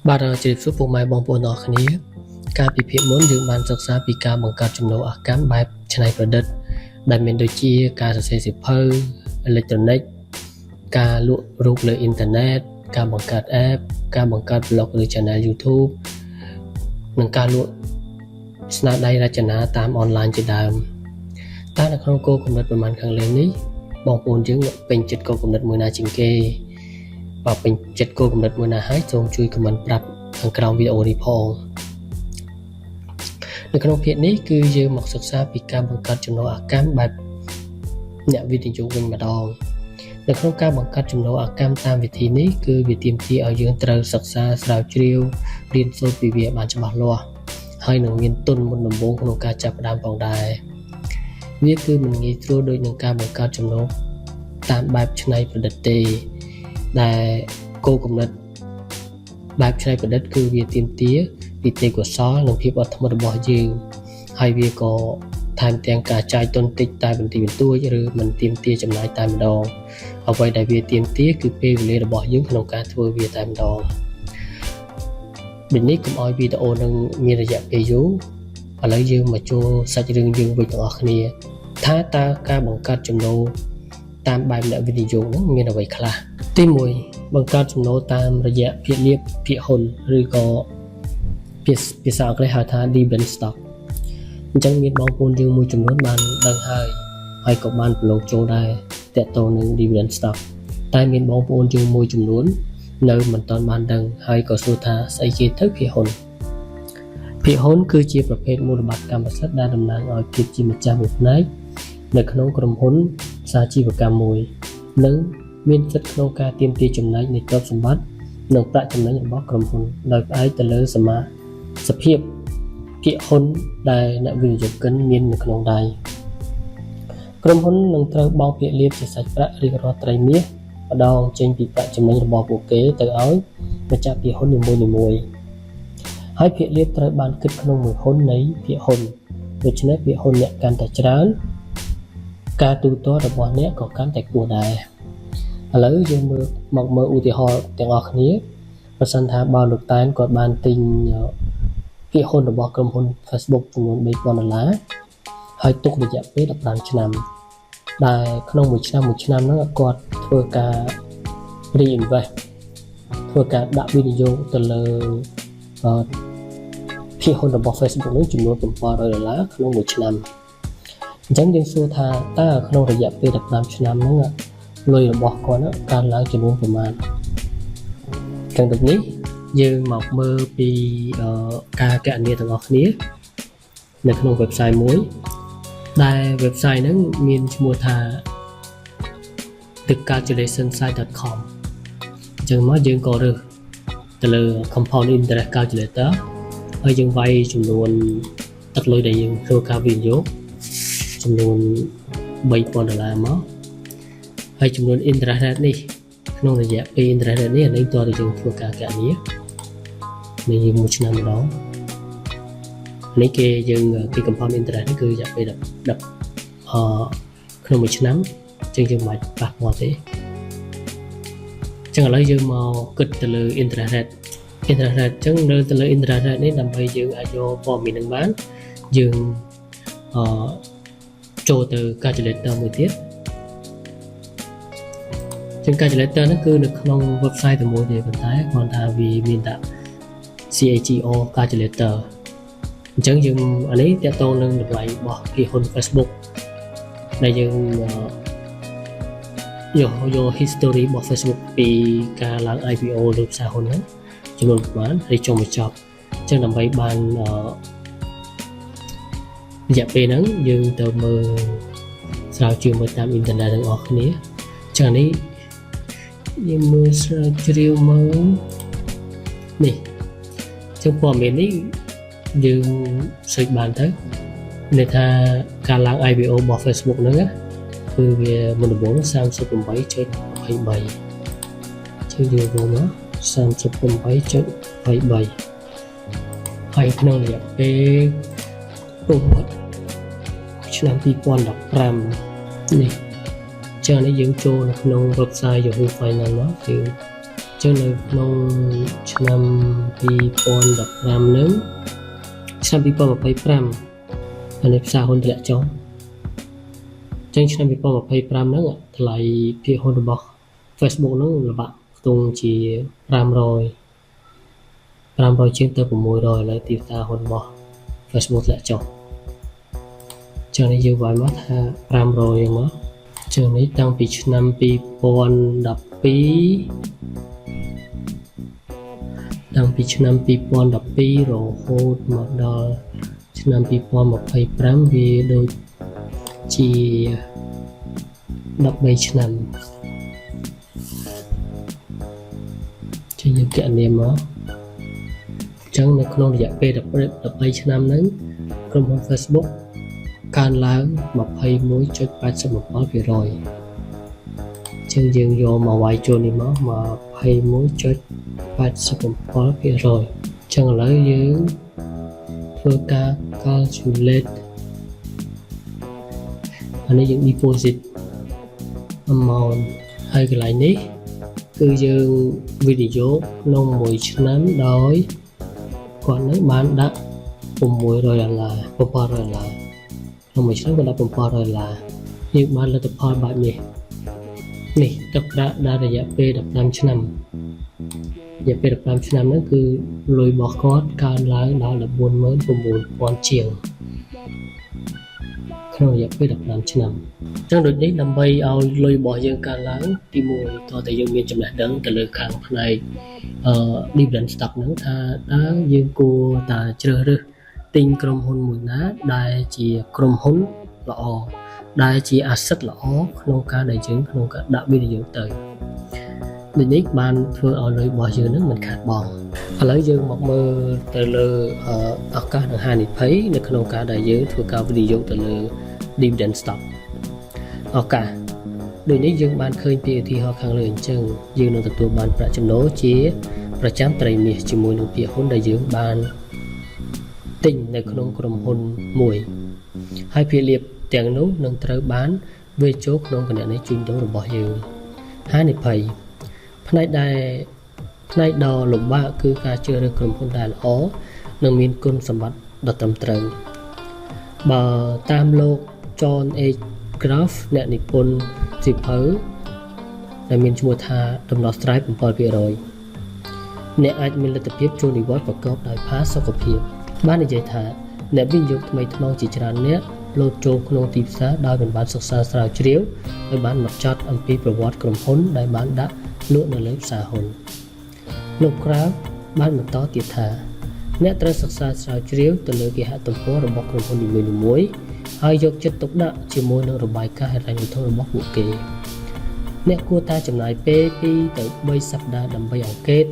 បាទជ្រាបសួរពុកម៉ែបងប្អូនទាំងអស់គ្នាការពិភាក្សាមុនយើងបានសិក្សាពីការបង្កើតចំណូលអាកម្មបែបច្នៃប្រឌិតដែលមានដូចជាការសរសេរសៀវភៅអេឡិចត្រូនិកការលក់រូបលើអ៊ីនធឺណិតការបង្កើត app ការបង្កើត blog ឬ channel YouTube និងការលក់ស្នាដៃរចនាតាមអនឡាញជាដើមតែនៅក្នុងគោលគំនិតប្រមាណខាងលើនេះបងប្អូនយើងពេញចិត្តគោលគំនិតមួយណាជាងគេបើពេញចិត្តគោលគំនិតមួយណាហើយសូមជួយ comment ប្រាប់ខាងក្រោមវីដេអូនេះផងនៅក្នុងភាគនេះគឺយើងមកសិក្សាពីការបង្កើតចំណូលអាកម្មបែបអ្នកវិនិយោគវិញម្ដងនៅក្នុងការបង្កើតចំណូលអាកម្មតាមវិធីនេះគឺវាទាមទារឲ្យយើងត្រូវសិក្សាស្រាវជ្រាវរៀនសូត្រពីវាបានច្បាស់លាស់ហើយនឹងមានទុនមុនដំបូងក្នុងការចាប់ផ្ដើមផងដែរវាគឺមិនងាយស្រួលដូចនឹងការបង្កើតចំណូលតាមបែបច្នៃប្រឌិតទេដែលគោលគំនិតបែបច្នៃប្រឌិតគឺវាទាមទារពីទេពកោសល្យនិងភាពអត់ធ្មត់របស់យើងហើយវាក៏ថែមទាំងការចាយទុនតិចតែបន្តិចបន្តួចឬមិនទាមទារចំណាយតែម្ដងអ្វីដែលវាទាមទារគឺពេលវេលារបស់យើងក្នុងការធ្វើវាតែម្ដងដូចនេះកុំឲ្យវីដេអូនឹងមានរយៈពេលយូរឥឡូវយើងមកចូលសាច់រឿងយើងវិញទាំងអស់គ្នាថាតើការបង្កើតចំណូលតាមបែបអ្នកវិនិយោគនោះមានអ្វីខ្លះទី1បង្កើតចំណូលតាមរយៈភាគលាភភាគហ៊ុនឬក៏ភាសាអង់គ្លេសហៅថា dividend stock អញ្ចឹងមានបងប្អូនយើងមួយចំនួនបានដឹងហើយក៏បានប្រឡូកចូលដែរទាក់ទងនឹង dividend stock តែមានបងប្អូនយើងមួយចំនួននៅមិនទាន់បានដឹងហើយក៏សួរថាស្អីគេទៅភាគហ៊ុនគឺជាប្រភេទមូលបត្រកម្មសិទ្ធិដែលតំណាងឲ្យភាពជាម្ចាស់មួយផ្នែកនៅក្នុងក្រុមហ៊ុនសាជីវកម្មមួយនិងមានសិទ្ធិក្នុងការទាមទារចំណែកនៃទ្រព្យសម្បត្តិនិងប្រាក់ចំណេញរបស់ក្រុមហ៊ុនដោយផ្អែកទៅលើសភាពភាគហ៊ុនដែលអ្នកវិនិយោគិនមាននៅក្នុងដៃក្រុមហ៊ុននឹងត្រូវបង់ភាគលាភជាសាច់ប្រាក់រៀងរាល់ត្រីមាសម្ដងចេញពីប្រាក់ចំណេញរបស់ពួកគេទៅឲ្យម្ចាស់ភាគហ៊ុននីមួយៗហើយភាគលាភត្រូវបានគិតក្នុងមួយហ៊ុននៃភាគហ៊ុនដូច្នេះភាគហ៊ុនអ្នកកាន់តែច្រើនការទូទាត់របស់អ្នកក៏កាន់តែខ្ពស់ដែរឥឡូវយើងមើលឧទាហរណ៍ទាំងអស់គ្នាបើសិនថាបើលោកតែនគាត់បានទិញភាគហ៊ុនរបស់ក្រុមហ៊ុន Facebook ចំនួន$3,000ហើយទុករយៈពេល15ឆ្នាំដែលក្នុងមួយឆ្នាំហ្នឹងគាត់ធ្វើការ reinvest ធ្វើការដាក់វិនិយោគទៅលើភាគហ៊ុនរបស់ Facebook នោះចំនួន$700ក្នុងមួយឆ្នាំអញ្ចឹងយើងសួរថាតើក្នុងរយៈពេល15ឆ្នាំហ្នឹងលុយរបស់គាត់កើនឡើងចំនួនប្រមាណចឹងដូចនេះយើងមកមើលពីការគណនាទាំងអស់គ្នានៅក្នុង website មួយដែល website ហ្នឹងមានឈ្មោះថា thecalculationsite.com អញ្ចឹងមកយើងក៏រើសទៅលើ compound interest calculator ហើយយើងវាយចំនួនទឹកលុយដែលយើងធ្វើការវិនិយោគចំនួន$3,000មកហើយចំនួន interest rate នេះក្នុងរយៈពេល interest rate នេះឥឡូវតើយើងធ្វើការគណនានេះយើងមួយឆ្នាំម្ដងនេះគេ compound interest នេះគឺរយៈពេលក្នុងមួយឆ្នាំអញ្ចឹងយើងមិនបាច់ប៉ះពាល់ទេអញ្ចឹងឥឡូវយើងមកគិតទៅលើ interest rate អញ្ចឹងនៅទៅលើ interest rate នេះដើម្បីយើងអាចយកព័ត៌មាននឹងបានយើងចូលទៅ calculator មួយទៀតចឹង calculator ហ្នឹងគឺនៅក្នុង website តែមួយទេប៉ុន្តែគាត់ថាវាមានដាក់ CAGR calculator អញ្ចឹងយើងអានេះទាក់ទងនឹងតម្លៃរបស់ភាគហ៊ុន Facebook ដែលយើងយក history របស់ Facebook ពីការឡើង IPO លើផ្សារហ៊ុនហ្នឹងចំនួនប្រមាណហើយចុងបញ្ចប់អញ្ចឹងដើម្បីបានរយៈពេលហ្នឹងយើងទៅមើលស្រាវជ្រាវមើលតាមអ៊ីនធឺណិតទាំងអស់គ្នាចឹងនេះយើងមើលស្រាវជ្រាវមើលនេះចឹងព័ត៌មាននេះយើងសេចបានទៅន័យថាការឡើង IPO របស់ Facebook ហ្នឹងគឺវាមុនដំបូង 38.23 ចឹងយើងយកមក 38.23 ហើយក្នុងរយៈពេលប្រវត្តិឆ្នាំ2015នេះចឹងនេះយើងចូលនៅក្នុង website Yahoo Finance មកគឺ ចឹងនៅក្នុងឆ្នាំ2015ហ្នឹងឆ្នាំ2025អានេះផ្សារហ៊ុនធ្លាក់ចុះចឹងឆ្នាំ2025ហ្នឹងថ្លៃភាគហ៊ុនរបស់ Facebook ហ្នឹងល្បាក់ខ្ទង់ជា500ជាងទៅ600ឥឡូវទីផ្សារហ៊ុនរបស់ Facebook ធ្លាក់ចុះចឹងនេះយើងវាយមកថា500ហ្នឹងមកចឹងនេះតាំងពីឆ្នាំ2012រហូតមកដល់ឆ្នាំ2025វាដូចជា13ឆ្នាំចឹងយើងគណនាមកចឹងនៅក្នុងរយៈពេល13ឆ្នាំហ្នឹងក្រុមហ៊ុន Facebook កើនឡើង 21.87% ចឹងយើងយកមកវាយចូលនេះមក 21.87% ចឹងឥឡូវយើងធ្វើការ calculate អានេះយើង deposit amount ហើយកន្លែងនេះគឺយើងវិនិយោគក្នុងមួយឆ្នាំដោយគាត់នឹងបានដាក់$600ក្នុងមួយឆ្នាំគាត់ដាក់$700យើងបានលទ្ធផលបែបនេះទឹកប្រាក់ដល់រយៈពេល15ឆ្នាំរយៈពេល15ឆ្នាំហ្នឹងគឺលុយរបស់គាត់កើនឡើងដល់149,000ជាងក្នុងរយៈពេល15ឆ្នាំអញ្ចឹងដូចនេះដើម្បីឲ្យលុយរបស់យើងកើនឡើងទី1តើយើងមានចំណេះដឹងទៅលើខាងផ្នែកdividend stock ហ្នឹងថាតើយើងគួរតែជ្រើសរើសទិញក្រុមហ៊ុនមួយណាដែលជាក្រុមហ៊ុនល្អដែលជា asset ល្អក្នុងការដែលយើងក្នុងការដាក់វិនិយោគទៅដូចនេះបានធ្វើឲ្យលុយរបស់យើងនឹងមិនខាតបង់ឥឡូវយើងមកមើលទៅលើឱកាសនិងហានិភ័យនៅក្នុងការដែលយើងធ្វើការវិនិយោគទៅលើ dividend stock ឱកាសដូចនេះយើងបានឃើញពីឧទាហរណ៍ខាងលើអញ្ចឹងយើងនឹងទទួលបានប្រាក់ចំណូលជាប្រចាំត្រីមាសជាមួយនឹងភាគហ៊ុនដែលយើងបានទិញនៅក្នុងក្រុមហ៊ុនមួយហើយភាគលាភទាំងនោះនឹងត្រូវបានវាចូលក្នុងគណនីជួញដូររបស់យើងហានិភ័យផ្នែកដ៏លំបាកគឺការជ្រើសរើសក្រុមហ៊ុនដែលល្អនិងមានគុណសម្បត្តិដ៏ត្រឹមត្រូវបើតាមលោក John H. Graf អ្នកនិពន្ធសៀវភៅដែលមានឈ្មោះថាដំណោះស្រាយ 7% អ្នកអាចមានលទ្ធភាពចូលនិវត្តន៍ប្រកបដោយផាសុកភាពបាននិយាយថាអ្នកវិនិយោគថ្មីថ្មោងជាច្រើនអ្នកលោតចូលក្នុងទីផ្សារដោយមិនបានសិក្សាស្រាវជ្រាវដោយបានមកចត់អំពីប្រវត្តិក្រុមហ៊ុនដែលបានដាក់លក់នៅលើផ្សារហ៊ុនលោកក្រៅបានបន្តទៀតថាអ្នកត្រូវសិក្សាស្រាវជ្រាវទៅលើគេហទំព័ររបស់ក្រុមហ៊ុននីមួយៗហើយយកចិត្តទុកដាក់ជាមួយនឹងរបាយការណ៍ហិរញ្ញវត្ថុរបស់ពួកគេអ្នកគួរតែចំណាយពេល2ទៅ3សប្តាហ៍ដើម្បីអង្កេត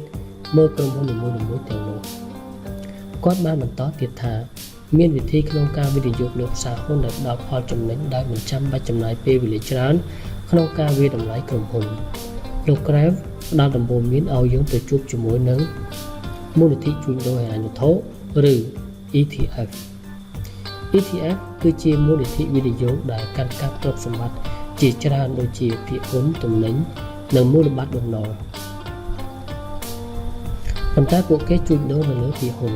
មើលក្រុមហ៊ុននីមួយៗទាំងនោះគាត់បានបន្តទៀតថាមានវិធីក្នុងការវិនិយោគលើផ្សារហ៊ុនដែលផ្ដល់ផលចំណេញដោយមិនចាំបាច់ចំណាយពេលវេលាច្រើនក្នុងការវាយតម្លៃក្រុមហ៊ុនលោក Graf ផ្ដល់ដំបូន្មានឲ្យយើងទៅជួបជាមួយនឹងមូលនិធិជួញដូរហិរញ្ញវត្ថុឬ ETF គឺជាមូលនិធិវិនិយោគដែលកាន់កាប់ទ្រព្យសម្បត្តិជាច្រើនដូចជាភាគហ៊ុនទំនិញនិងមូលបត្របំណុលប៉ុន្តែពួកគេជួញដូរនៅលើភាគហ៊ុន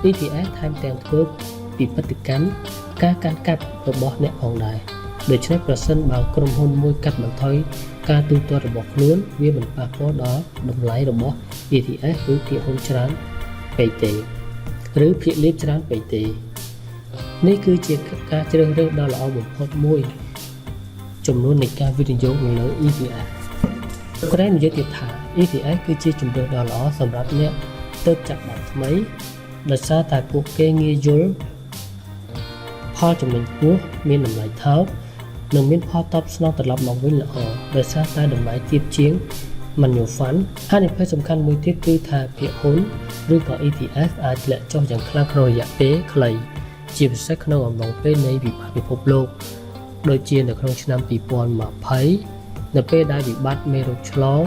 ETF ថែមទាំងធ្វើពិពិធកម្មការកាន់កាប់របស់អ្នកផងដែរដូច្នេះប្រសិនបើក្រុមហ៊ុនមួយកាត់បន្ថយការទូទាត់របស់ខ្លួនវាមិនប៉ះពាល់ដល់តម្លៃរបស់ ETF ឬភាគហ៊ុនច្រើនពេកទេឬភាគលាភច្រើនពេកទេនេះគឺជាការជ្រើសរើសដ៏ល្អបំផុតមួយចំនួននៃការវិនិយោគនៅលើ ETF ក្រែងនិយាយទៀតថា ETF គឺជាជម្រើសដ៏ល្អសម្រាប់អ្នកទើបចាប់បានថ្មីដោយសារតែពួកគេងាយយល់ផលចំណេញខ្ពស់មានតម្លៃថោកនិងមានផលតបស្នងត្រឡប់មកវិញល្អដោយសារតែតម្លៃទាបជាង Manual Fund ហានិភ័យសំខាន់មួយទៀតគឺថាភាគហ៊ុនឬក៏ ETF អាចធ្លាក់ចុះយ៉ាងខ្លាំងក្នុងរយៈពេលខ្លីជាពិសេសក្នុងអំឡុងពេលនៃវិបត្តិពិភពលោកដូចជានៅក្នុងឆ្នាំ2020នៅពេលដែលវិបត្តិមេរោគឆ្លង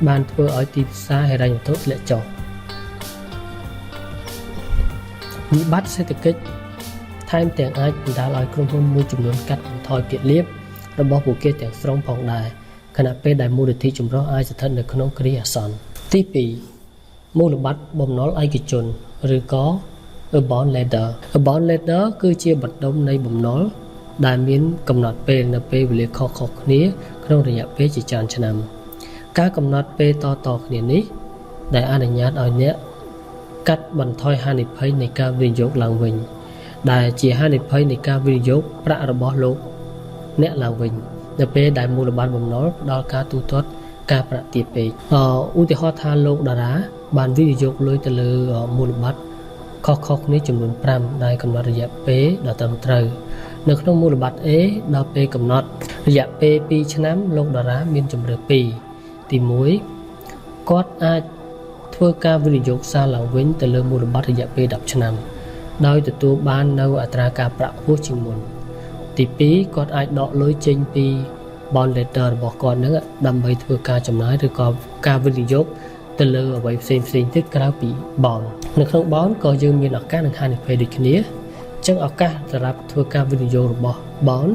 បានធ្វើឲ្យទីផ្សារហិរញ្ញវត្ថុធ្លាក់ចុះវិបត្តិសេដ្ឋកិច្ចថែមទាំងអាចបណ្ដាលឲ្យក្រុមហ៊ុនមួយចំនួនកាត់បន្ថយភាគលាភរបស់ពួកគេទាំងស្រុងផងដែរ ខណៈពេលដែលមូលនិធិចម្រុះអាចស្ថិតនៅក្នុងគ្រាអាសន្នទី2មូលបត្របំណុលឯកជនឬក៏ Urban Ladder Urban Ladder គឺជាបណ្ដុំនៃបំណុលដែលមានកំណត់ពេលនៅពេលវេលាខុសៗគ្នាក្នុងរយៈពេលជាច្រើនឆ្នាំការកំណត់ពេលតគ្នានេះដែលអនុញ្ញាតឲ្យអ្នកកាត់បន្ថយហានិភ័យនៃការវិនិយោគឡើងវិញដែលជាហានិភ័យនៃការវិនិយោគប្រាក់របស់លោកអ្នកឡើងវិញនៅពេលដែលមូលបត្របំណុលផ្ដល់ការទូទាត់ការប្រាក់ទាបពេកឧទាហរណ៍ថាលោកតារាបានវិនិយោគលុយទៅលើមូលបត្រខុសៗគ្នាចំនួន5ដែលកំណត់រយៈពេលដ៏ត្រឹមត្រូវនៅក្នុងមូលបត្រ A ដល់ពេលកំណត់រយៈពេល2ឆ្នាំលោកតារាមានជម្រើស2ទី1គាត់អាចធ្វើការវិនិយោគសារឡើងវិញទៅលើមូលបត្ររយៈពេល10ឆ្នាំដោយទទួលបាននូវអត្រាការប្រាក់ខ្ពស់ជាងមុនទី2គាត់អាចដកលុយចេញពី bond letter របស់គាត់នឹងដើម្បីធ្វើការចំណាយឬក៏ការវិនិយោគទៅលើអ្វីផ្សេងទៀតក្រៅពី bond នៅក្នុង bond ក៏យើងមានឱកាសនិងហានិភ័យដូចគ្នាអញ្ចឹងឱកាសសម្រាប់ធ្វើការវិនិយោគរបស់ bond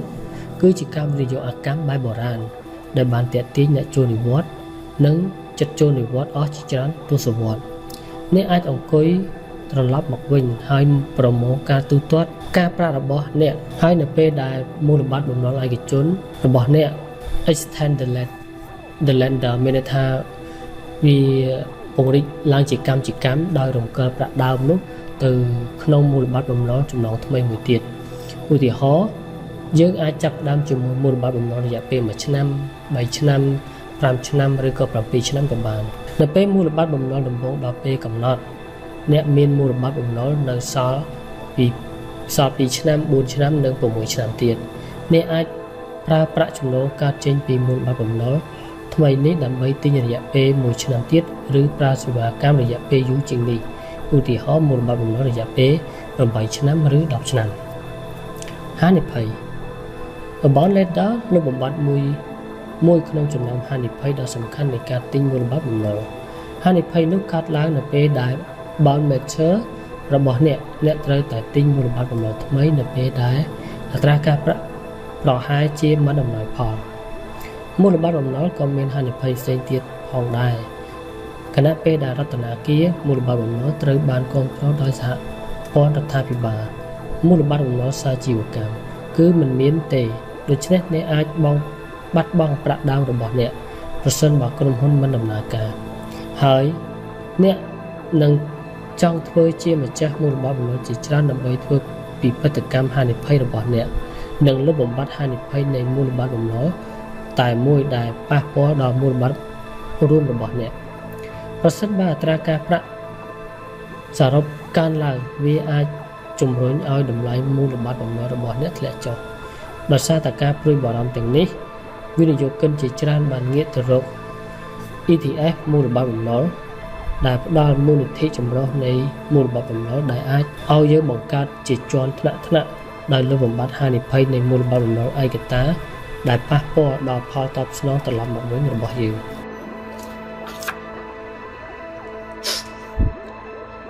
គឺជាការវិនិយោគអាកម្មបែបបុរាណដែលបានទាក់ទាញអ្នកចូលនិវត្តន៍និងចិត្តចូលនិវត្តន៍អស់ជាច្រើនទសវត្សរ៍អ្នកអាចអង្គុយត្រឡប់មកវិញហើយប្រមូលការទូទាត់ការប្រាក់របស់អ្នកហើយនៅពេលដែលមូលបត្របំណុលឯកជនរបស់អ្នក extend the lender មានន័យថាវាពង្រីកឡើងជាកម្មដោយរំកិលប្រាក់ដើមនោះទៅក្នុងមូលបត្របំណុលចំណងថ្មីមួយទៀតឧទាហរណ៍យើងអាចចាប់ផ្ដើមជាមួយមូលបត្របំណុលរយៈពេល1ឆ្នាំ3ឆ្នាំ5ឆ្នាំឬក៏7ឆ្នាំក៏បាននៅពេលមូលបត្របំណុលដំបូងដល់ពេលកំណត់អ្នកមានមូលបត្របំណុលនៅសល់2ឆ្នាំ4ឆ្នាំនិង6ឆ្នាំទៀតអ្នកអាចប្រើប្រាក់ចំណូលកើតចេញពីមូលបត្របំណុលថ្មីនេះដើម្បីទិញរយៈពេល1ឆ្នាំទៀតឬប្រើសេវាកម្មរយៈពេលយូរជាងនេះឧទាហរណ៍មូលបត្របំណុលរយៈពេល8ឆ្នាំឬ10ឆ្នាំហានិភ័យ Urban Ladder លោកបំបត្តិមួយក្នុងចំណោមហានិភ័យដ៏សំខាន់នៃការទិញមូលបត្របំណុលហានិភ័យនោះកើតឡើងនៅពេលដែល bond mature របស់អ្នកត្រូវតែទិញមូលបត្របំណុលថ្មីនៅពេលដែលអត្រាការប្រាក់ប្រហែលជាមិនអំណោយផលមូលបត្របំណុលក៏មានហានិភ័យផ្សេងទៀតផងដែរខណៈពេលដែលរដ្ឋាភិបាលមូលបត្របំណុលត្រូវបានគ្រប់គ្រងដោយសហព័ន្ធរដ្ឋាភិបាលមូលបត្របំណុលសាជីវកម្មគឺមិនមានទេដូច្នេះអ្នកអាចបាត់បង់ប្រាក់ដើមរបស់អ្នកប្រសិនបើក្រុមហ៊ុនមិនដំណើរការហើយអ្នកនឹងចង់ធ្វើជាម្ចាស់មូលបត្របំណុលជាច្រើនដើម្បីធ្វើពិពិធកម្មហានិភ័យរបស់អ្នកនិងលុបបំបាត់ហានិភ័យនៃមូលបត្របំណុលតែមួយដែលប៉ះពាល់ដល់មូលបត្ររួមរបស់អ្នកប្រសិនបើអត្រាការប្រាក់សរុបកើនឡើងវាអាចជំរុញឲ្យតម្លៃមូលបត្របំណុលរបស់អ្នកធ្លាក់ចុះដោយសារតែការព្រួយបារម្ភទាំងនេះវិនិយោគិនជាច្រើនបានងាកទៅរក ETF មូលបត្របំណុលដែលផ្ដល់មូលនិធិចម្រុះនៃមូលបត្របំណុលដែលអាចឲ្យយើងបង្កើតជាជាន់ថ្នាក់ដោយលុបបំបាត់ហានិភ័យនៃមូលបត្របំណុលឯកតាដែលប៉ះពាល់ដល់ផលតបស្នងត្រឡប់មកវិញរបស់យើង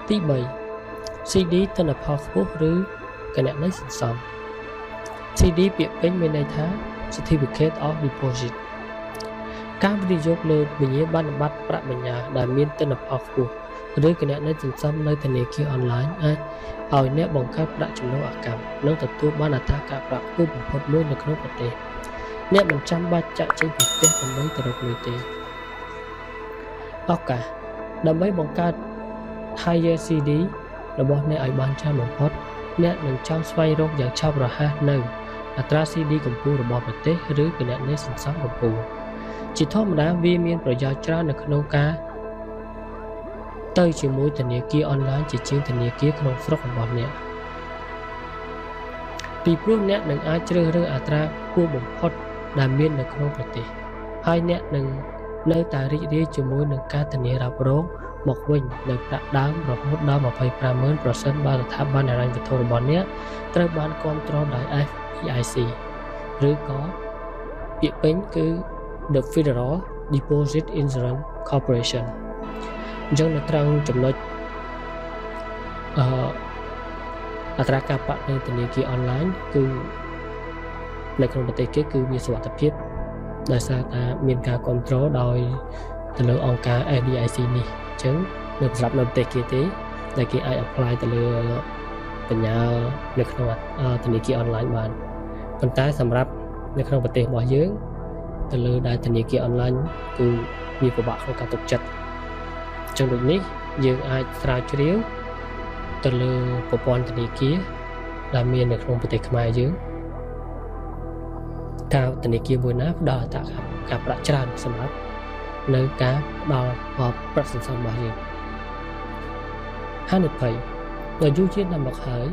ទី3 CD ទិន្នផលខ្ពស់ឬគណនីសន្សំ CD ពាក្យពេញមានន័យថា Certificate of Deposit ការវិនិយោគលើវិញ្ញាបនបត្រប្រាក់បញ្ញើដែលមានទិន្នផលខ្ពស់ឬគណនីសន្សំនៅធនាគារអនឡាញអាចឲ្យអ្នកបង្កើតប្រាក់ចំណូលអាកម្មនិងទទួលបានអត្រាការប្រាក់ខ្ពស់បំផុតមួយនៅក្នុងប្រទេសអ្នកមិនចាំបាច់ចាក់ចេញពីផ្ទះដើម្បីទៅរកលុយទេឱកាសដើម្បីបង្កើត Higher CD របស់អ្នកឲ្យបានច្រើនបំផុតអ្នកនឹងចង់ស្វែងរកយ៉ាងឆាប់រហ័សនៅអត្រា CD កម្ពុជារបស់ប្រទេសឬគណនីសន្សំកម្ពុជាជាធម្មតាវាមានប្រយោជន៍ច្រើននៅក្នុងការទៅជាមួយធនាគារអនឡាញជាជាងធនាគារក្នុងស្រុករបស់អ្នកពីព្រោះអ្នកនឹងអាចជ្រើសរើសអត្រាខ្ពស់បំផុតដែលមាននៅក្នុងប្រទេសហើយអ្នកនឹងនៅតែរីករាយជាមួយនឹងការធានារ៉ាប់រងមកវិញនៅប្រាក់ដើមរហូតដល់ 25,000 ប្រសិនបើស្ថាប័នហិរញ្ញវត្ថុរបស់អ្នកត្រូវបានគាំទ្រដោយ FDIC ឬក៏ពាក្យពេញគឺ The Federal Deposit Insurance Corporation អញ្ចឹងនៅត្រង់ចំណុចអត្រាការប្រាក់នៅធនាគារអនឡាញគឺនៅក្នុងប្រទេសគេគឺវាសុវត្ថិភាព ដោយសារតែមានការគ្រប់គ្រងដោយទៅលើអង្គការ FDIC នេះអញ្ចឹងនៅសម្រាប់នៅប្រទេសគេទេដែលគេអាច apply ទៅលើបញ្ញានៅក្នុងធនាគារអនឡាញបានប៉ុន្តែសម្រាប់នៅក្នុងប្រទេសរបស់យើងទៅលើដែលធនាគារអនឡាញគឺវាពិបាកក្នុងការទុកចិត្តអញ្ចឹងដូចនេះយើងអាចស្រាវជ្រាវទៅលើប្រព័ន្ធធនាគារដែលមាននៅក្នុងប្រទេសខ្មែរយើងតើធនាគារមួយណាផ្ដល់អត្ថការប្រាក់ច្រើនសម្រាប់នៅការផ្ដល់ប្រាក់សន្សំរបស់យើងហានិភ័យដោយយូរជាដល់មកហើយ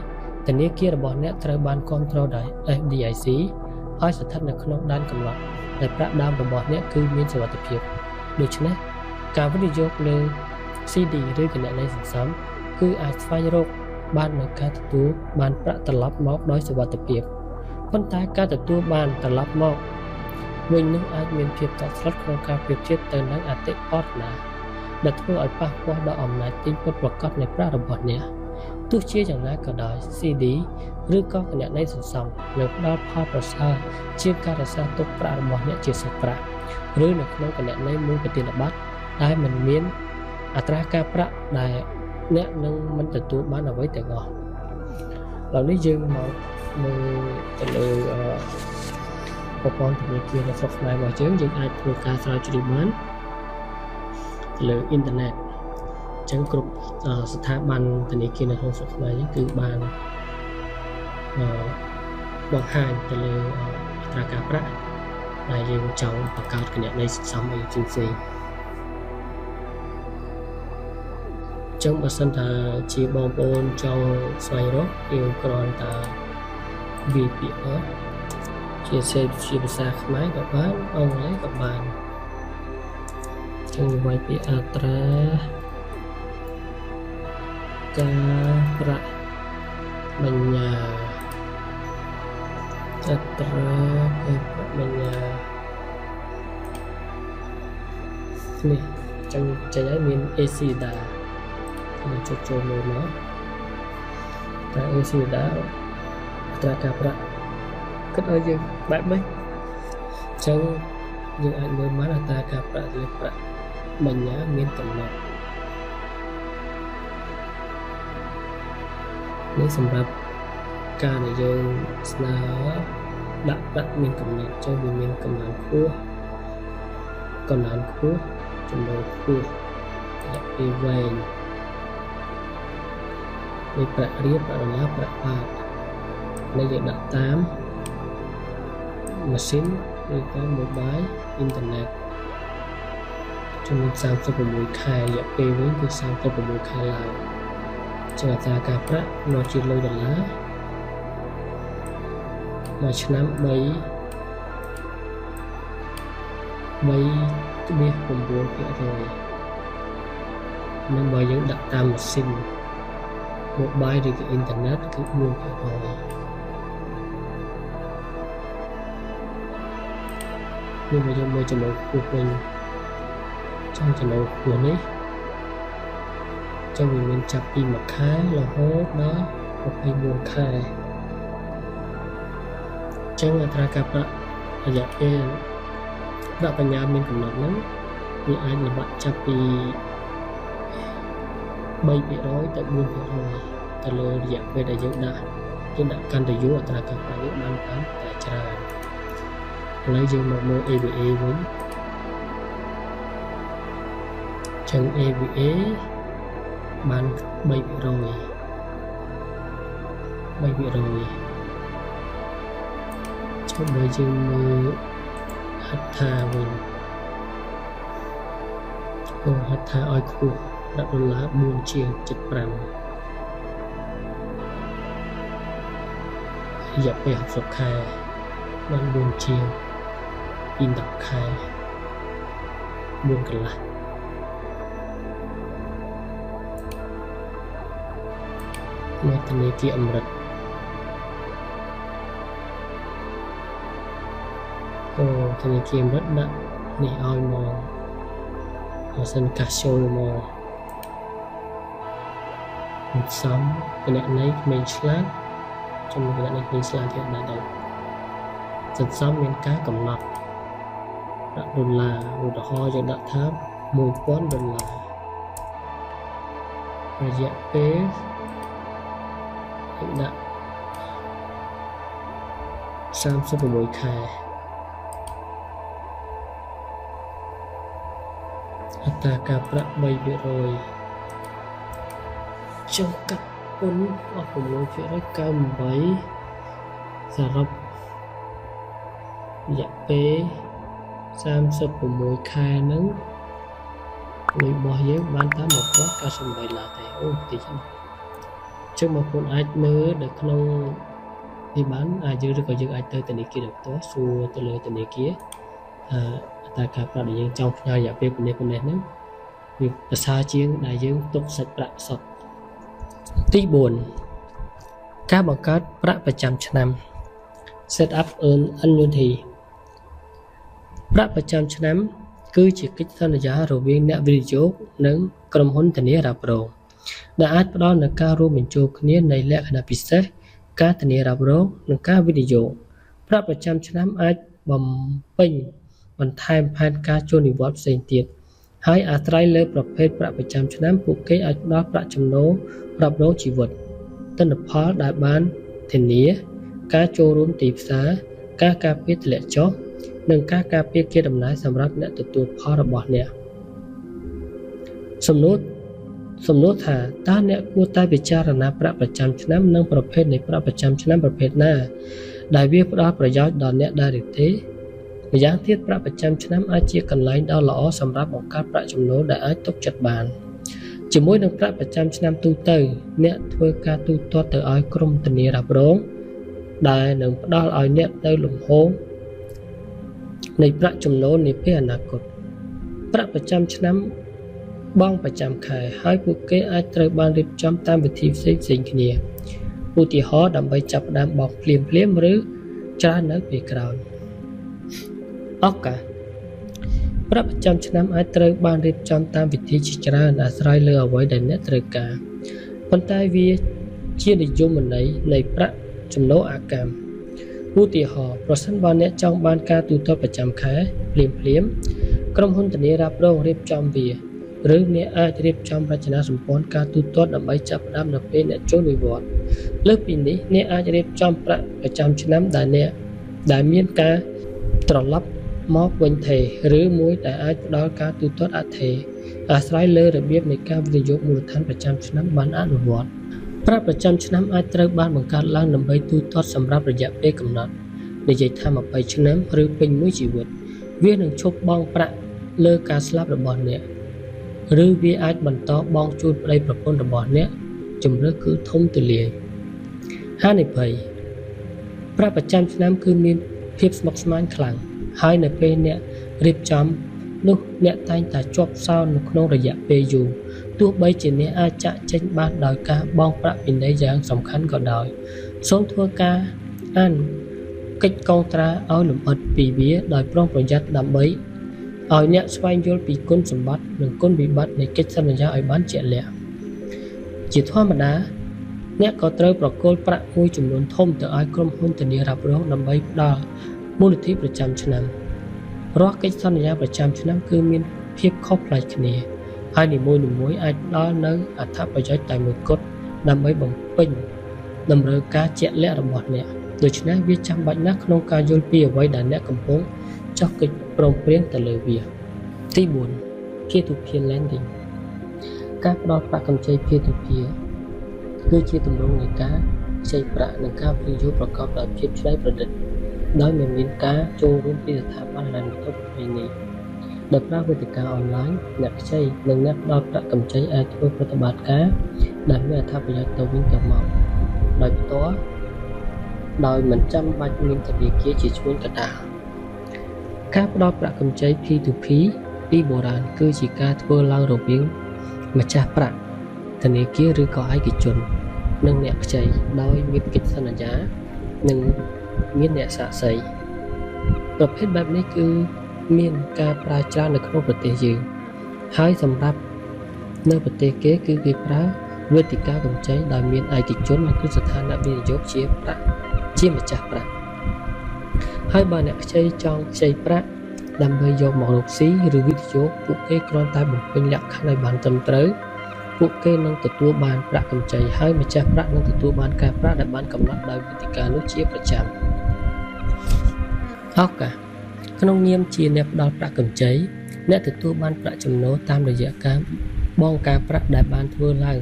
ធនាគាររបស់អ្នកត្រូវបានគ្រប់គ្រងដោយ FDIC ឲ្យស្ថិតនៅក្នុងដែនកំណត់ដែលប្រាក់ដើមរបស់អ្នកគឺមានសុវត្ថិភាពដូច្នេះការវិនិយោគលើ CD ឬគណនីសន្សំគឺអាចស្វែងរកបាននូវការទទួលបានប្រាក់ត្រឡប់មកដោយសុវត្ថិភាពប៉ុន្តែការទទួលបានត្រឡប់មកវិញនោះអាចមានភាពតក់ស្លុតក្នុងការប្រៀបធៀបទៅនឹងអតិផរណាដែលធ្វើឲ្យប៉ះពាល់ដល់អំណាចទិញពិតប្រាកដនៃប្រាក់របស់អ្នកទោះជាយ៉ាងណាក៏ដោយ CD ឬក៏គណនីសន្សំនឹងផ្ដល់ផលប្រសើរជាងការរក្សាទុកប្រាក់របស់អ្នកជាសាច់ប្រាក់ឬនៅក្នុងគណនីមួយប្រតិបត្តិដែលមិនមានអត្រាការប្រាក់ដែលអ្នកនឹងមិនទទួលបានអ្វីទាំងអស់ឥឡូវនេះយើងមកមើលទៅលើប្រព័ន្ធធនាគារនៅស្រុកខ្មែររបស់យើងអាចធ្វើការស្រាវជ្រាវបានលើអ៊ីនធឺណិតអញ្ចឹងគ្រប់ស្ថាប័នធនាគារនៅក្នុងស្រុកខ្មែរយើងគឺបានបង្ហាញទៅលើអត្រាការប្រាក់ដែលយើងចង់បង្កើតគណនីសន្សំអីផ្សេងៗចឹងបើសិនថាជាបងប្អូនចង់ស្វែងរកយើងគ្រាន់តែវាយពាក្យជាភាសាខ្មែរក៏បានអង់គ្លេសក៏បានចឹងវាយពាក្យអត្រាការប្រាក់បញ្ញើអត្រាការប្រាក់បញ្ញើនេះចឹងចេញហើយមាន ACDAចូលមើលមកតែ ACDA អត្រាការប្រាក់គិតឲ្យយើងបែបម៉េចអញ្ចឹងយើងអាចមើលមកអត្រាការប្រាក់លើប្រាក់បញ្ញើមានកំណត់នេះសម្រាប់ការដែលយើងស្នើដាក់ប្រាក់មានកំណត់ចូលវាមានកំណត់ខ្ពស់កំណត់ខ្ពស់ចំណូលខ្ពស់រយៈពេលវែងនេះប្រាក់រៀលប្រាក់ដុល្លារប្រាក់បាតនេះយើងដាក់តាមម៉ាស៊ីនឬក៏ mobile អ៊ីនធឺណិតចំនួន36ខែរយៈពេលវិញគឺ36ខែឡើងចឹងអត្រាការប្រាក់មកជាលុយដុល្លារមួយឆ្នាំ3.9%នឹងបើយើងដាក់តាមម៉ាស៊ីន mobile ឬក៏អ៊ីនធឺណិតគឺ 4%នេះមកយកមួយចំណុចខ្ពស់វិញtrongចំណូលខ្ពស់នេះចូលវាមានចាប់ពី1ខែរហូតដល់24ខែចឹងអត្រាការប្រាក់រយៈពេលប្រាក់បញ្ញើមានកំណត់ហ្នឹងវាអាចល្បាក់ចាប់ពី 3% ទៅ 4% ទៅលើរយៈពេលដែលយើងដាក់កាន់តែយូរអត្រាការប្រាក់យើងបានកាន់តែច្រើនឥឡូវយើងមកមើល AVA វិញចឹង AVA បាន 3% ចុះបើយើងមើលហត្ថថាវិញហត្ថថាឲ្យខ្ពស់ដាក់ដុល្លារ 4.75 រយៈពេល60ខែបាន 4 ជាងពី10ខែ 4 កន្លះនៅធនាគារអមរិតធនាគារអមរិតដាក់នេះឲ្យមកបើសិនកាសចូលមកសំគណនីក្មេងឆ្លាតចំណុចគណនីក្មេងឆ្លាតទៀតដែរសន្សំមានការកំណត់ ប្រាក់ដុល្លារឧទាហរណ៍យើងដាក់ថា$1000រយៈពេលយើងដាក់36ខែអត្រាការប្រាក់ 3% ចុះកាត់ពន្ធអស់ 6% 98សរុបរយៈពេល36ខែហ្នឹងលុយរបស់យើងបានតាម$1098ទេអូតិចណាស់អញ្ចឹងបងប្អូនអាចមើលនៅក្នុងនេះបានអាចយើងឬក៏យើងអាចទៅធនាគារដោយផ្ទាល់សួរទៅលើធនាគារអត្រាការប្រាក់ដែលយើងចង់ផ្ញើរយៈពេលប៉ុណ្ណេះហ្នឹងវាប្រសើរជាងដែលយើងទុកសាច់ប្រាក់សុទ្ធ ទី4 ការបង្កើតប្រាក់ប្រចាំឆ្នាំ Set up earn annuity ប្រាក់ប្រចាំឆ្នាំគឺជាកិច្ចសន្យារវាងអ្នកវិនិយោគនិងក្រុមហ៊ុនធានារ៉ាប់រងដែលអាចផ្ដល់នូវការរួមបញ្ចូលគ្នានៃលក្ខណៈពិសេសការធានារ៉ាប់រងនិងការវិនិយោគប្រាក់ប្រចាំឆ្នាំអាចបំពេញបន្ថែមផែនការចូលនិវត្តន៍ផ្សេងទៀតហើយអាស្រ័យលើប្រភេទប្រាក់ប្រចាំឆ្នាំពួកគេអាចផ្ដល់ប្រាក់ចំណូលរ៉ាប់រងជីវិតទិន្នផលដែលបានធានាការចូលរួមទីផ្សារការការពារធ្លាក់ចុះនិងការការពារកេរដំណែលសម្រាប់អ្នកទទួលផលរបស់អ្នកសំណួរថាតើអ្នកគួរតែពិចារណាប្រាក់ប្រចាំឆ្នាំនិងប្រភេទនៃប្រាក់ប្រចាំឆ្នាំប្រភេទណាដែលវាផ្ដល់ប្រយោជន៍ដល់អ្នកដែរឬទេម្យ៉ាងទៀតប្រាក់ប្រចាំឆ្នាំអាចជាកន្លែងដ៏ល្អសម្រាប់បង្កើតប្រាក់ចំណូលដែលអាចទុកចិត្តបានជាមួយនឹងប្រាក់ប្រចាំឆ្នាំទូទៅអ្នកធ្វើការទូទាត់ទៅឲ្យក្រុមធានារ៉ាប់រងដែលនឹងផ្ដល់ឲ្យអ្នកនៅលំហូរនៃប្រាក់ចំណូលនាពេលអនាគតប្រាក់ប្រចាំឆ្នាំបង់ប្រចាំខែហើយពួកគេអាចត្រូវបានរៀបចំតាមវិធីផ្សេងៗគ្នាឧទាហរណ៍ដើម្បីចាប់ផ្ដើមបង់ភ្លាមៗឬច្រើននៅពេលក្រោយឱកាសប្រាក់ប្រចាំឆ្នាំអាចត្រូវបានរៀបចំតាមវិធីជាច្រើនអាស្រ័យលើអ្វីដែលអ្នកត្រូវការប៉ុន្តែវាជានិយមន័យនៃប្រាក់ចំណូលអាកម្មឧទាហរណ៍ប្រសិនបើអ្នកចង់បានការទូទាត់ប្រចាំខែភ្លាមក្រុមហ៊ុនធានារ៉ាប់រងរៀបចំវាឬអ្នកអាចរៀបចំរចនាសម្ព័ន្ធការទូទាត់ដើម្បីចាប់ផ្ដើមនៅពេលអ្នកចូលនិវត្តន៍លើសពីនេះអ្នកអាចរៀបចំប្រាក់ប្រចាំឆ្នាំដែលមានការត្រឡប់មកវិញថេរឬមួយដែលអាចផ្ដល់ការទូទាត់អថេរអាស្រ័យលើរបៀបនៃការវិនិយោគមូលដ្ឋានប្រចាំឆ្នាំបានអនុវត្តប្រាក់ប្រចាំឆ្នាំអាចត្រូវបានបង្កើតឡើងដើម្បីទូទាត់សម្រាប់រយៈពេលកំណត់និយាយថា20ឆ្នាំឬពេញមួយជីវិតវានឹងឈប់បង់ប្រាក់លើការស្លាប់របស់អ្នកឬវាអាចបន្តបង់ជូនប្តីប្រពន្ធរបស់អ្នកជំរឿគឺធំទូលាយហានិភ័យប្រាក់ប្រចាំឆ្នាំគឺមានភាពស្មុគស្មាញខ្លាំងហើយនៅពេលអ្នករៀបចំនោះអ្នកតែងតែជាប់សោនៅក្នុងរយៈពេលយូរទោះបីជាអ្នកអាចចាក់ចេញបានដោយការបង់ប្រាក់ពិន័យយ៉ាងសំខាន់ក៏ដោយសូមធ្វើការអានកិច្ចកងត្រាឲ្យលម្អិតពីវាដោយប្រុងប្រយ័ត្នដើម្បីឲ្យអ្នកស្វែងយល់ពីគុណសម្បត្តិនិងគុណវិបត្តិនៃកិច្ចសន្យាឲ្យបានជាក់លាក់ជាធម្មតាអ្នកក៏ត្រូវប្រគល់ប្រាក់មួយចំនួនធំទៅឲ្យក្រុមហ៊ុនធានារ៉ាប់រងដើម្បីផ្ដល់មូលនិធិប្រចាំឆ្នាំរាល់កិច្ចសន្យាប្រចាំឆ្នាំគឺមានភាពខុសប្លែកគ្នាហើយនីមួយៗអាចផ្ដល់នូវអត្ថប្រយោជន៍តែមួយគត់ដើម្បីបំពេញតម្រូវការជាក់លាក់របស់អ្នកដូច្នេះវាចាំបាច់ណាស់ក្នុងការយល់ពីអ្វីដែលអ្នកកំពុងចុះកិច្ចព្រមព្រៀងទៅលើវាទី4 Peer-to-peer lending ការផ្ដល់ប្រាក់កម្ចី Peer-to-peer គឺជាទម្រង់នៃការខ្ចីប្រាក់និងការវិនិយោគប្រកបដោយភាពច្នៃប្រឌិតដោយមិនមានការចូលរួមពីស្ថាប័នហិរញ្ញវត្ថុប្រពៃណីដោយប្រើវេទិកាអនឡាញអ្នកខ្ចីនិងអ្នកផ្ដល់ប្រាក់កម្ចីអាចធ្វើប្រតិបត្តិការដែលមានអត្ថប្រយោជន៍ទៅវិញទៅមកដោយផ្ទាល់ដោយមិនចាំបាច់មានធនាគារជាឈ្មួញកណ្ដាលការផ្ដល់ប្រាក់កម្ចី P2P ពីបុរាណគឺជាការធ្វើឡើងរវាងម្ចាស់ប្រាក់ធនាគារឬក៏ឯកជននិងអ្នកខ្ចីដោយមានកិច្ចសន្យានិងមានអ្នកសាក្សីប្រភេទបែបនេះគឺមានការប្រើច្រើននៅក្នុងប្រទេសយើងហើយសម្រាប់នៅប្រទេសគេគឺគេប្រើវេទិកាកម្ចីដោយមានឯកជននិងគ្រឹះស្ថានអ្នកវិនិយោគជាម្ចាស់ប្រាក់ហើយបើអ្នកខ្ចីចង់ខ្ចីប្រាក់ ដើម្បីយកមករកស៊ីឬវិនិយោគពួកគេគ្រាន់តែបំពេញលក្ខខណ្ឌឲ្យបានត្រឹមត្រូវពួកគេនឹងទទួលបានប្រាក់កម្ចីហើយម្ចាស់ប្រាក់នឹងទទួលបានការប្រាក់ដែលបានកំណត់ដោយវេទិកានោះជាប្រចាំឱកាសក្នុងនាមជាអ្នកផ្ដល់ប្រាក់កម្ចីអ្នកទទួលបានប្រាក់ចំណូលតាមរយៈការបង់ការប្រាក់ដែលបានធ្វើឡើង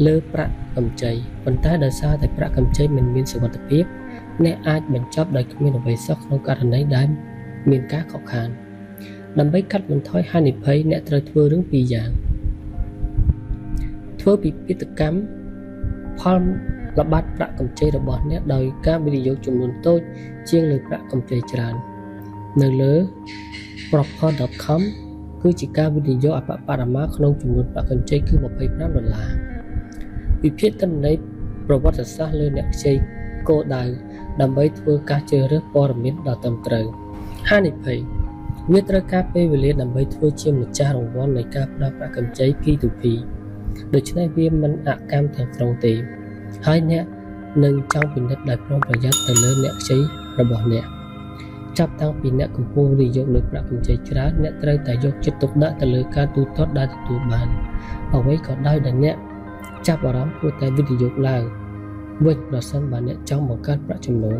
លើប្រាក់កម្ចីប៉ុន្តែដោយសារតែប្រាក់កម្ចីមិនមានសុវត្ថិភាពអ្នកអាចបញ្ចប់ដោយគ្មានអ្វីសោះក្នុងករណីដែលមានការខកខានដើម្បីកាត់បន្ថយហានិភ័យអ្នកត្រូវធ្វើរឿងពីរយ៉ាងធ្វើពិពិធកម្មផលល្បាតប្រាក់កម្ចីរបស់អ្នកដោយការវិនិយោគចំនួនតូចជាងលើប្រាក់កម្ចីច្រើននៅលើ proper.com គឺជាការវិនិយោគអបបរមាក្នុងចំនួនប្រាក់កម្ចីគឺ$25វិភាគទិន្នន័យប្រវត្តិសាស្ត្រលើអ្នកខ្ចីគោលដៅដើម្បីធ្វើការជ្រើសរើសព័ត៌មានដ៏ត្រឹមត្រូវហានិភ័យវាត្រូវការពេលវេលាដើម្បីធ្វើជាម្ចាស់រង្វាន់នៃការផ្ដល់ប្រាក់កម្ចី P2P ដូច្នេះវាមិនអកម្មទាំងស្រុងទេហើយអ្នកនឹងចង់ពិនិត្យដោយប្រុងប្រយ័ត្នទៅលើអ្នកខ្ចីរបស់អ្នកចាប់តាំងពីអ្នកកំពុងវិនិយោគលើប្រាក់កម្ចីច្រើនអ្នកត្រូវតែយកចិត្តទុកដាក់ទៅលើការទូទាត់ដែលទទួលបានអ្វីក៏ដោយដែលអ្នកចាប់អារម្មណ៍គួរតែវិនិយោគឡើងវិញប្រសិនបើអ្នកចង់បង្កើតប្រាក់ចំណូល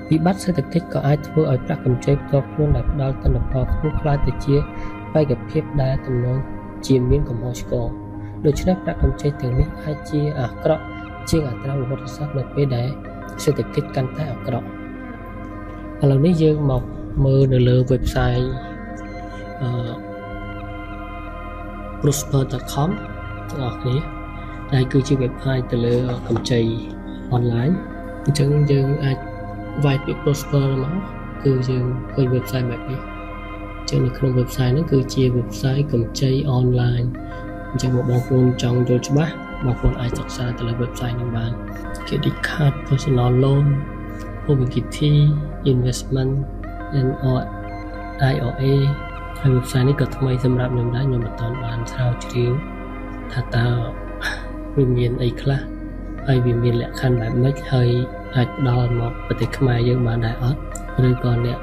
វិបត្តិសេដ្ឋកិច្ចក៏អាចធ្វើឲ្យប្រាក់កម្ចីផ្ទាល់ខ្លួនដែលផ្ដល់ទិន្នផលខ្ពស់ខ្លាចទៅជាបេក្ខភាពដែលទំនងជាមានកំហុសឆ្គងដូច្នេះប្រាក់កម្ចីទាំងនេះអាចជាអាក្រក់ជាងអត្រាប្រវត្តិសាស្ត្រនៅពេលដែលសេដ្ឋកិច្ចកាន់តែអាក្រក់ឥឡូវនេះយើងមកមើលនៅលើ website prosper.com ទាំងអស់គ្នាដែលគឺជា website ទៅលើកម្ចី online អញ្ចឹងយើងអាចវាយពាក្យ prosper មកគឺយើងឃើញ website បែបនេះអញ្ចឹងនៅក្នុង website ហ្នឹងគឺជា website កម្ចី online អញ្ចឹងបងប្អូនចង់យល់ច្បាស់បងប្អូនអាចសិក្សាទៅលើ website នេះបាន credit card personal loan Obligity investment and IRA ហើយ website នេះក៏ថ្មីសម្រាប់ខ្ញុំដែរខ្ញុំមិនទាន់បានស្រាវជ្រាវថាតើវាមានអីខ្លះហើយវាមានលក្ខខណ្ឌបែបម៉េចហើយអាចផ្ដល់មកប្រទេសខ្មែរយើងបានដែរអត់ឬក៏អ្នក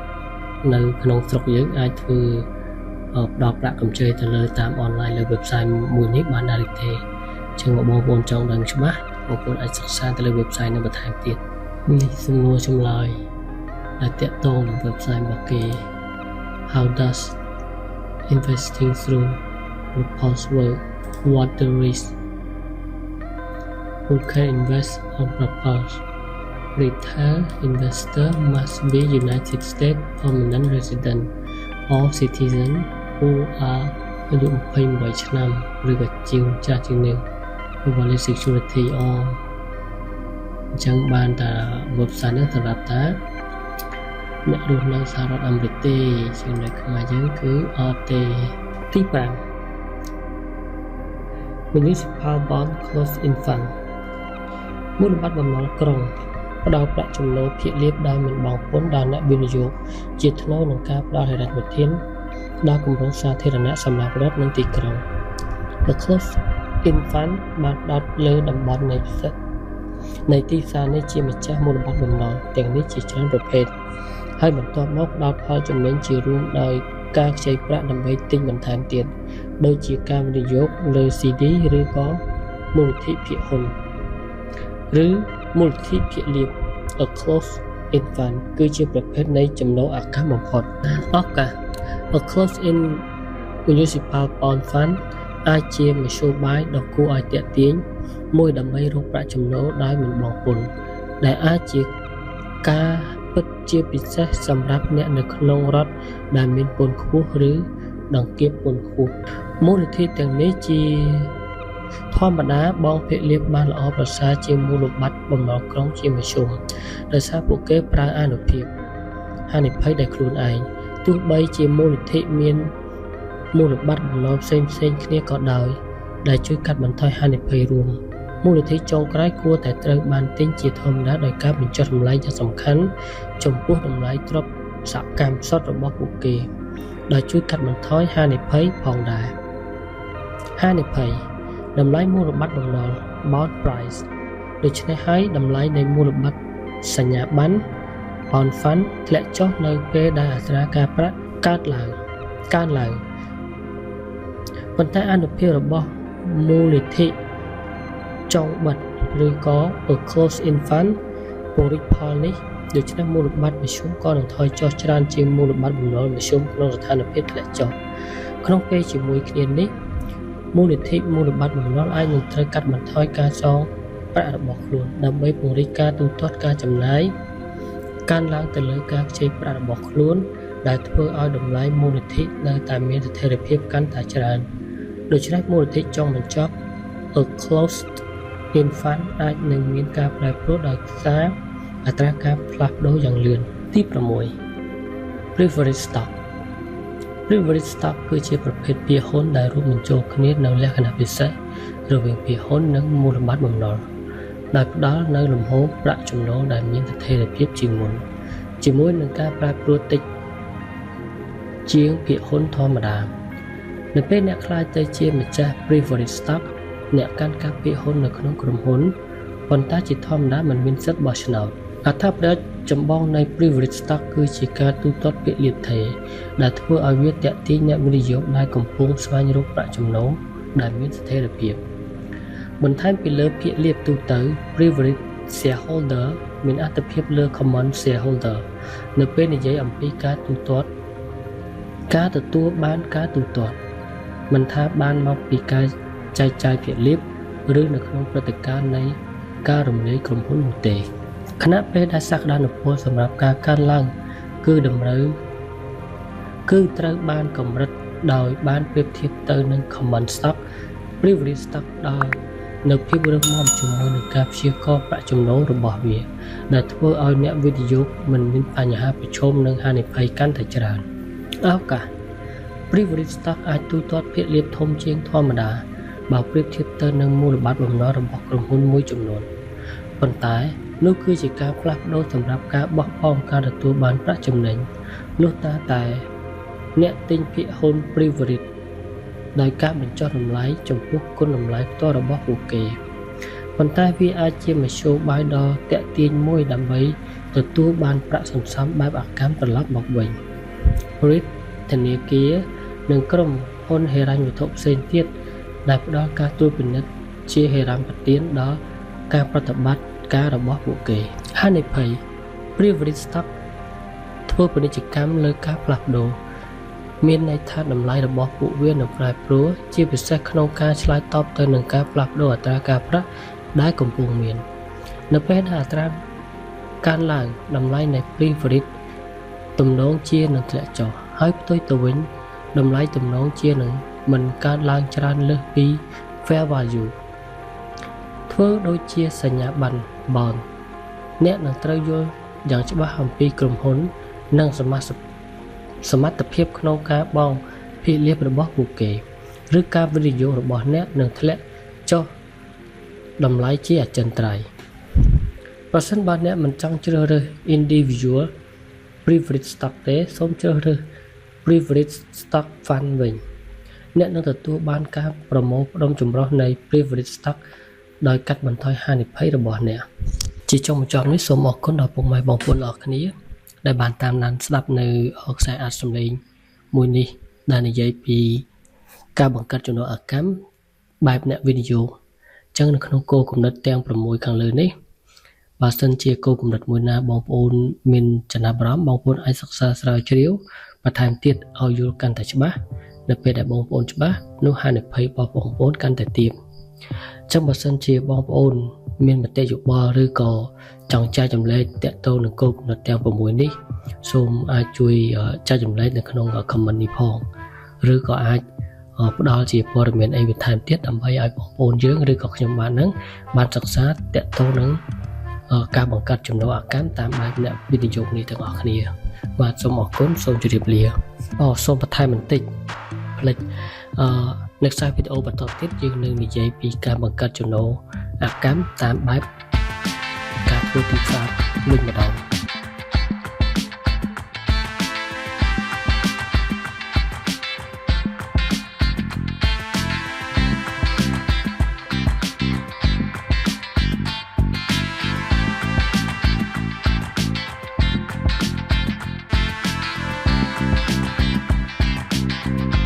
នៅក្នុងស្រុកយើងអាចធ្វើផ្ដល់ប្រាក់កម្ចីទៅលើតាមអនឡាញលើ website មួយនេះបានដែរទេអញ្ចឹងបងប្អូនចង់ដឹងច្បាស់បងប្អូនអាចសិក្សាទៅលើ website នេះបន្ថែមទៀតនេះសំណួរចម្លើយដែលតាក់ទងនឹង website របស់គេ How does investing through proposals work? What the risk? Who can invest on proposals? Retail investor must be United States permanent resident or citizen who are អាយុ21ឆ្នាំឬក៏ជាងចាស់ជាងនេះ Valid security or អញ្ចឹងបានតា website នេះសម្រាប់តាអ្នករស់នៅសហរដ្ឋអាមេរិកទេជាងនៅខ្មែរយើងគឺអត់ទេទី5 Municipal Bond Closed-end Fund មូលបត្របំណុលក្រុងផ្ដល់ប្រាក់ចំណូលភាគលាភដោយមិនបង់ពន្ធដល់អ្នកវិនិយោគជាថ្នូរនឹងការផ្ដល់ហិរញ្ញប្បទានដល់គម្រោងសាធារណៈសម្រាប់រដ្ឋនិងទីក្រុង The Closed-end Fund បានផ្ដោតលើតំបន់នៃពិសេសនៃទីផ្សារនេះជាម្ចាស់មូលបត្របំណុលទាំងនេះជាច្រើនប្រភេទហើយបន្ទាប់មកផ្ដល់ផលចំណេញជារួមដោយការខ្ចីប្រាក់ដើម្បីទិញបន្ថែមទៀតដូចជាការវិនិយោគលើ CD ឬក៏មូលនិធិភាគហ៊ុនឬមូលនិធិភាគលាភ A closed-end fund គឺជាប្រភេទនៃចំណូលអាកាសបំផុតឱកាស A closed-end municipal bond fund អាចជាមធ្យោបាយដ៏គួរឲ្យទាក់ទាញមួយដើម្បីរកប្រាក់ចំណូលដោយមិនបង់ពន្ធដែលអាចជាការពិតជាពិសេសសម្រាប់អ្នកនៅក្នុងរដ្ឋដែលមានពន្ធខ្ពស់ឬដង្កៀបពន្ធខ្ពស់មូលនិធិទាំងនេះជាធម្មតាបងភាគលាភបានល្អប្រសើរជាងមូលបត្របំណុលក្រុងជាមធ្យមដោយសារពួកគេប្រើអានុភាពហានិភ័យដោយខ្លួនឯងទោះបីជាមូលនិធិមានមូលបត្របំណុលផ្សេងគ្នាក៏ដោយដែលជួយកាត់បន្ថយហានិភ័យរួមមូលនិធិចុងក្រោយគួរតែត្រូវបានទិញជាធម្មតាដោយការបញ្ចុះតម្លៃយ៉ាងសំខាន់ចំពោះតម្លៃទ្រព្យសកម្មសុទ្ធរបស់ពួកគេដោយជួយកាត់បន្ថយហានិភ័យផងដែរហានិភ័យតម្លៃមូលបត្របំណុល bond price ដូច្នេះហើយតម្លៃនៃមូលបត្រសញ្ញាប័ណ្ណ bond fund ធ្លាក់ចុះនៅពេលដែលអត្រាការប្រាក់ កើតឡើងប៉ុន្តែអានុភាពរបស់មូលនិធិចុងបិទឬក៏ a close infant ពង្រីកផលនេះដូច្នេះមូលបត្រមធ្យមក៏នឹងថយចុះច្រើនជាងមូលបត្របំណុលមធ្យមក្នុងស្ថានភាពធ្លាក់ចុះក្នុងពេលជាមួយគ្នានេះមូលនិធិមូលបត្របំណុលអាចនឹងត្រូវកាត់បន្ថយការសងប្រាក់របស់ខ្លួនដើម្បីពង្រីកការទូទាត់ការចំណាយកើនឡើងទៅលើការខ្ចីប្រាក់របស់ខ្លួនដែលធ្វើឲ្យតម្លៃមូលនិធិនៅតែមានស្ថិរភាពកាន់តែច្រើនដូច្នេះមូលនិធិចុងបញ្ចប់ a closed infant អាចនឹងមានការប្រែប្រួលដោយសារអត្រាការផ្លាស់ប្ដូរយ៉ាងលឿនទី6 preferred stock គឺជាប្រភេទពាក្យហ៊ុនដែលរួមបញ្ចូលគ្នានូវលក្ខណៈពិសេសរវាងពាក្យហ៊ុននិងមូលបត្របំណុលដែលផ្ដល់នូវលំហូរប្រាក់ចំណូលដែលមានស្ថិរភាពជាងមុនជាមួយនឹងការប្រែប្រួលតិចជាងពាក្យហ៊ុនធម្មតានៅពេលអ្នកខ្លាចទៅជាម្ចាស់ preferred stock អ្នកកាន់កាប់ពាក្យហ៊ុននៅក្នុងក្រុមហ៊ុនប៉ុន្តែជាធម្មតាមិនមានសិទ្ធិបោះឆ្នោតអត្ថប្រយោជន៍ចម្បងនៃ preferred stock គឺជាការទូទាត់ពាក្យលាភថេរដែលធ្វើឲ្យវាទាក់ទាញអ្នកវិនិយោគដែលកំពុងស្វែងរកប្រាក់ចំណូលដែលមានស្ថិរភាពបន្ថែមពីលើពាក្យលាភទូទៅ preferred shareholder មានអត្ថប្រយោជន៍លើ common shareholder នៅពេលនិយាយអំពីការទូទាត់ការទទួលបានការទូទាត់មិនថាបានមកពីការចែកចាយភាគលាភឬនៅក្នុងព្រឹត្តិការណ៍នៃការរំលាយក្រុមហ៊ុននោះទេខណៈពេលដែលសក្តានុពលសម្រាប់ការកើនឡើងគឺត្រូវបានកម្រិតដោយបានប្រៀបធៀបទៅនឹង common stock preferred stock ដោយនៅភាពរឹងមាំជាមួយនឹងការព្យាករណ៍ប្រាក់ចំណូលរបស់វាដែលធ្វើឲ្យអ្នកវិនិយោគមិនមានបញ្ហាប្រឈមនឹងហានិភ័យកាន់តែច្រើនឱកាស preferred stock អាចទូទាត់ភាគលាភធំជាងធម្មតាបើប្រៀបធៀបទៅនឹងមូលបត្របំណុលរបស់ក្រុមហ៊ុនមួយចំនួនប៉ុន្តែនោះគឺជាការផ្លាស់ប្ដូរសម្រាប់ការបោះបង់ការទទួលបានប្រាក់ចំណេញនោះតែអ្នកទិញភាគហ៊ុន preferred ដោយការបញ្ចុះតម្លៃចំពោះគុណតម្លៃផ្ទាល់របស់ពួកគេប៉ុន្តែវាអាចជាមធ្យោបាយដ៏ទាក់ទាញមួយដើម្បីទទួលបានប្រាក់សន្សំបែបអកម្មត្រឡប់មកវិញREIT ធនាគារនិងក្រុមហ៊ុនហិរញ្ញវត្ថុផ្សេងទៀតដែលផ្ដល់ការត្រួតពិនិត្យជាហិរញ្ញប្បទានដល់ការប្រតិបត្តិការរបស់ពួកគេហានិភ័យ preferred stock ធ្វើពាណិជ្ជកម្មលើការផ្លាស់ប្ដូរមានន័យថាតម្លៃរបស់ពួកវានឹងប្រែប្រួលជាពិសេសក្នុងការឆ្លើយតបទៅនឹងការផ្លាស់ប្ដូរអត្រាការប្រាក់ដែលកំពុងមាននៅពេលដែលអត្រាកើនឡើងតម្លៃនៃ preferred ទំនងជានឹងធ្លាក់ចុះហើយផ្ទុយទៅវិញតម្លៃទំនងជានឹងមិនកើនឡើងច្រើនលើសពី fair value ធ្វើដូចជាសញ្ញាប័ណ្ណ bond អ្នកនឹងត្រូវយល់យ៉ាងច្បាស់អំពីក្រុមហ៊ុននិងសមត្ថភាពក្នុងការបង់ភាគលាភរបស់ពួកគេឬការវិនិយោគរបស់អ្នកនឹងធ្លាក់ចុះតម្លៃជាអចិន្ត្រៃយ៍ប្រសិនបើអ្នកមិនចង់ជ្រើសរើស individual preferred stock ទេសូមជ្រើសរើស preferred stock fund វិញអ្នកនឹងទទួលបានការប្រមូលផ្ដុំចម្រុះនៃ preferred stock ដោយកាត់បន្ថយហានិភ័យរបស់អ្នកជាចុងបញ្ចប់នេះសូមអរគុណដល់ពុកម៉ែបងប្អូនអរគ្នាដែលបានតាមដានស្ដាប់នៅខ្សែអាចសម្លេងមួយនេះដែលនិយាយពីការបង្កើតចំណូលអកម្មបែបអ្នកវិនិយោគអញ្ចឹងនៅក្នុងគោលគំនិតទាំង6ខាងលើនេះបើសិនជាគោលគំនិតមួយណាបងប្អូនមានចំណាប់អារម្មណ៍បងប្អូនអាចសិក្សាស្រាវជ្រាវបន្ថែមទៀតឲ្យយល់កាន់តែច្បាស់នៅពេលដែលបងប្អូនច្បាស់នោះហានិភ័យរបស់បងប្អូនកាន់តែទាបអញ្ចឹងបើសិនជាបងប្អូនមានមតិយោបល់ឬក៏ចង់ចែកចម្លែកទាក់ទងនឹងគោលគំនិតទាំង6នេះសូមអាចជួយចែកចម្លែកនៅក្នុង comment នេះផងឬក៏អាចផ្ដល់ជាព័ត៌មានអីបន្ថែមទៀតដើម្បីឲ្យបងប្អូនយើងឬក៏ខ្ញុំបានសិក្សាទាក់ទងនឹងការបង្កើតចំណូលអកម្មតាមបែបអ្នកវិនិយោគនេះទាំងអស់គ្នាបាទសូមអរគុណសូមជម្រាបលាសូមបន្ថែមបន្តិចផ្លេចនៅខ្សែវីដេអូបន្តទៀតយើងនឹងនិយាយពីការបង្កើតចំណូលអកម្មតាមបែបការធ្វើទីផ្សារវិញម្ដង ។